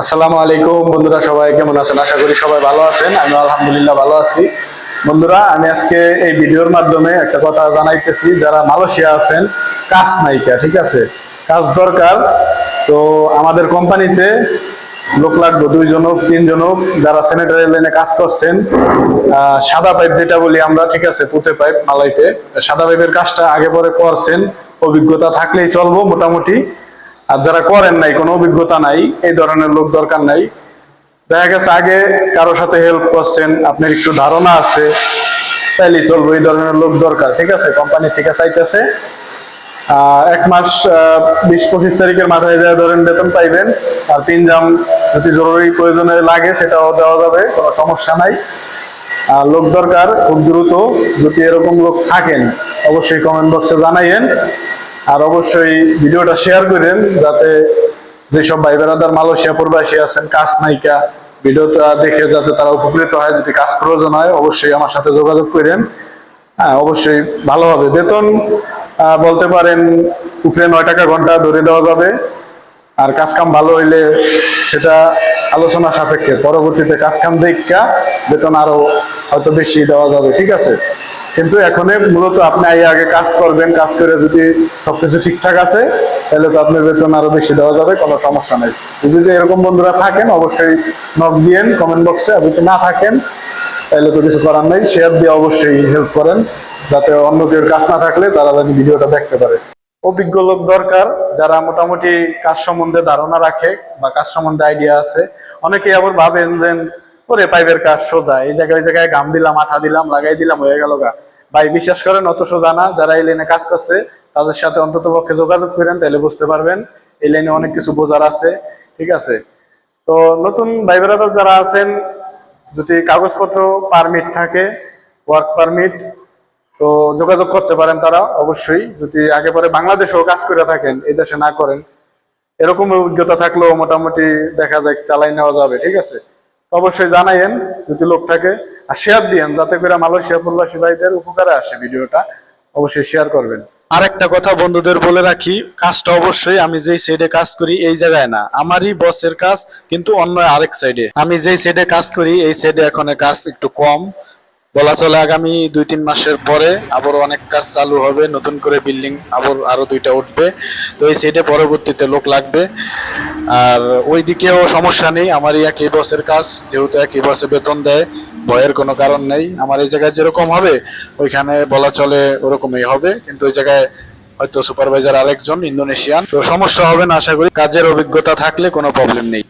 আসসালামু আলাইকুম বন্ধুরা, সবাই কেমন আছেন? আশা করি সবাই ভালো আছেন। আমি আলহামদুলিল্লাহ ভালো আছি। বন্ধুরা, আমি আজকে এই ভিডিওর মাধ্যমে একটা কথা জানাইতেছি। যারা মালয়েশিয়া আছেন, কাজ নাইকা, ঠিক আছে, কাজ দরকার। তো আমাদের কোম্পানিতে লোক লাগবে, 2 জন হোক 3 জন হোক, যারা স্যানিটারি লাইনে কাজ করছেন। সাদা পাইপ যেটা বলি আমরা, ঠিক আছে, পুঁতে পাইপ মালাইতে। সাদা পাইপের কাজটা আগে পরে করছেন, অভিজ্ঞতা থাকলেই চলবো মোটামুটি। আর যারা করেন নাই, কোনো অভিজ্ঞতা নাই, এই ধরনের লোক দরকার নাই। দেখা গেছে আগে কারোর সাথে হেল্প করছেন, আপনার একটু ধারণা আছে, তাইলেই চলবো। এই ধরনের লোক দরকার, ঠিক আছে। কোম্পানি থেকে চাইতেছে 1 মাস 20-25 তারিখের মাথায় যা ধরেন বেতন পাইবেন। আর 3 জাম যদি জরুরি প্রয়োজনে লাগে সেটাও দেওয়া যাবে, কোনো সমস্যা নাই। লোক দরকার খুব দ্রুত। যদি এরকম লোক থাকেন অবশ্যই কমেন্ট বক্সে জানাইয়েন। আর অবশ্যই ভিডিওটা শেয়ার করেন, যাতে যেসব ভাই বেড়াদার মালয়েশিয়া প্রবাসী আছেন, কাজ নাইকা, ভিডিওটা দেখে যাতে তারা উপকৃত হয়। যদি কাজ প্রয়োজন হয় অবশ্যই আমার সাথে যোগাযোগ করেন। হ্যাঁ, অবশ্যই ভালো হবে। বেতন বলতে পারেন উপরে 9 টাকা ঘন্টা ধরে দেওয়া যাবে। আর কাজ কাম ভালো হইলে সেটা আলোচনা সাপেক্ষে, পরবর্তীতে কাজ কাম দেখা বেতন আরো হয়তো বেশি দেওয়া যাবে, ঠিক আছে। কিন্তু এখন মূলত আপনি আগে কাজ করবেন, কাজ করে যদি সবকিছু ঠিকঠাক আছে তাহলে তো আপনার বেতন আরো বেশি দেওয়া যাবে, কোনো সমস্যা নেই। যদি এরকম বন্ধুরা থাকেন অবশ্যই নক দিয়েন কমেন্ট বক্সে। আর যদি না থাকেন তাহলে তো কিছু করার নেই, শেয়ার দিয়ে অবশ্যই হেল্প করেন, যাতে অন্য কেউ কাজ না থাকলে তারা যেন ভিডিওটা দেখতে পারে। অভিজ্ঞ লোক দরকার, যারা মোটামুটি কাজ সম্বন্ধে ধারণা রাখে বা কাজ সম্বন্ধে আইডিয়া আছে। অনেকেই আবার ভাবেন যে ওরে পাইপের কাজ সোজা, এই জায়গায় ওই জায়গায় গাম দিলাম, আঠা দিলাম, লাগাই দিলাম, হয়ে গেল গা। ভাই বিশ্বাস করেন অত সোজা না। যারা এই লাইনে কাজ করছে তাদের সাথে অন্তত পক্ষে যোগাযোগ করেন, তাহলে বুঝতে পারবেন এই লাইনে অনেক কিছু বোঝার আছে, ঠিক আছে। তো নতুন ভাই ব্রাদার যারা আছেন, যদি কাগজপত্র পারমিট থাকে, ওয়ার্ক পারমিট, তো যোগাযোগ করতে পারেন তারা অবশ্যই। যদি আগে পরে বাংলাদেশেও কাজ করে থাকেন, এই দেশে না করেন, এরকম অভিজ্ঞতা থাকলেও মোটামুটি দেখা যায় চালাই নেওয়া যাবে, ঠিক আছে। অবশ্যই জানাইয়েন যদি লোক থাকে। আর শেয়ার দিয়েন, যাতে করে মালয়েশিয়া প্রবাসী ভাইদের উপকারে আসে ভিডিওটা। অবশ্যই শেয়ার করবেন। আর একটা কথা বন্ধুদের বলে রাখি, কাজটা অবশ্যই আমি যেই সাইডে কাজ করি এই জায়গায় না, আমারই বসের কাজ, কিন্তু অন্য আরেক সাইডে। আমি যেই সাইডে কাজ করি এই সাইডে এখন কাজ একটু কম। বলা চলে আগামী 2-3 মাসের পরে আবার অনেক কাজ চালু হবে, নতুন করে বিল্ডিং আরো 2টা উঠবে। তো এই সাইডে পরবর্তীতে লোক লাগবে। আর ওই দিকেও সমস্যা নেই, আমারই একই বসের কাজ, যেহেতু একই বসে বেতন দেয়, ভয়ের কোনো কারণ নেই। আমার এই জায়গায় যেরকম হবে ওইখানে বলা চলে ওরকমই হবে, কিন্তু ওই জায়গায় হয়তো সুপারভাইজার আরেকজন ইন্দোনেশিয়ান। তো সমস্যা হবে না আশা করি। কাজের অভিজ্ঞতা থাকলে কোনো প্রবলেম নেই।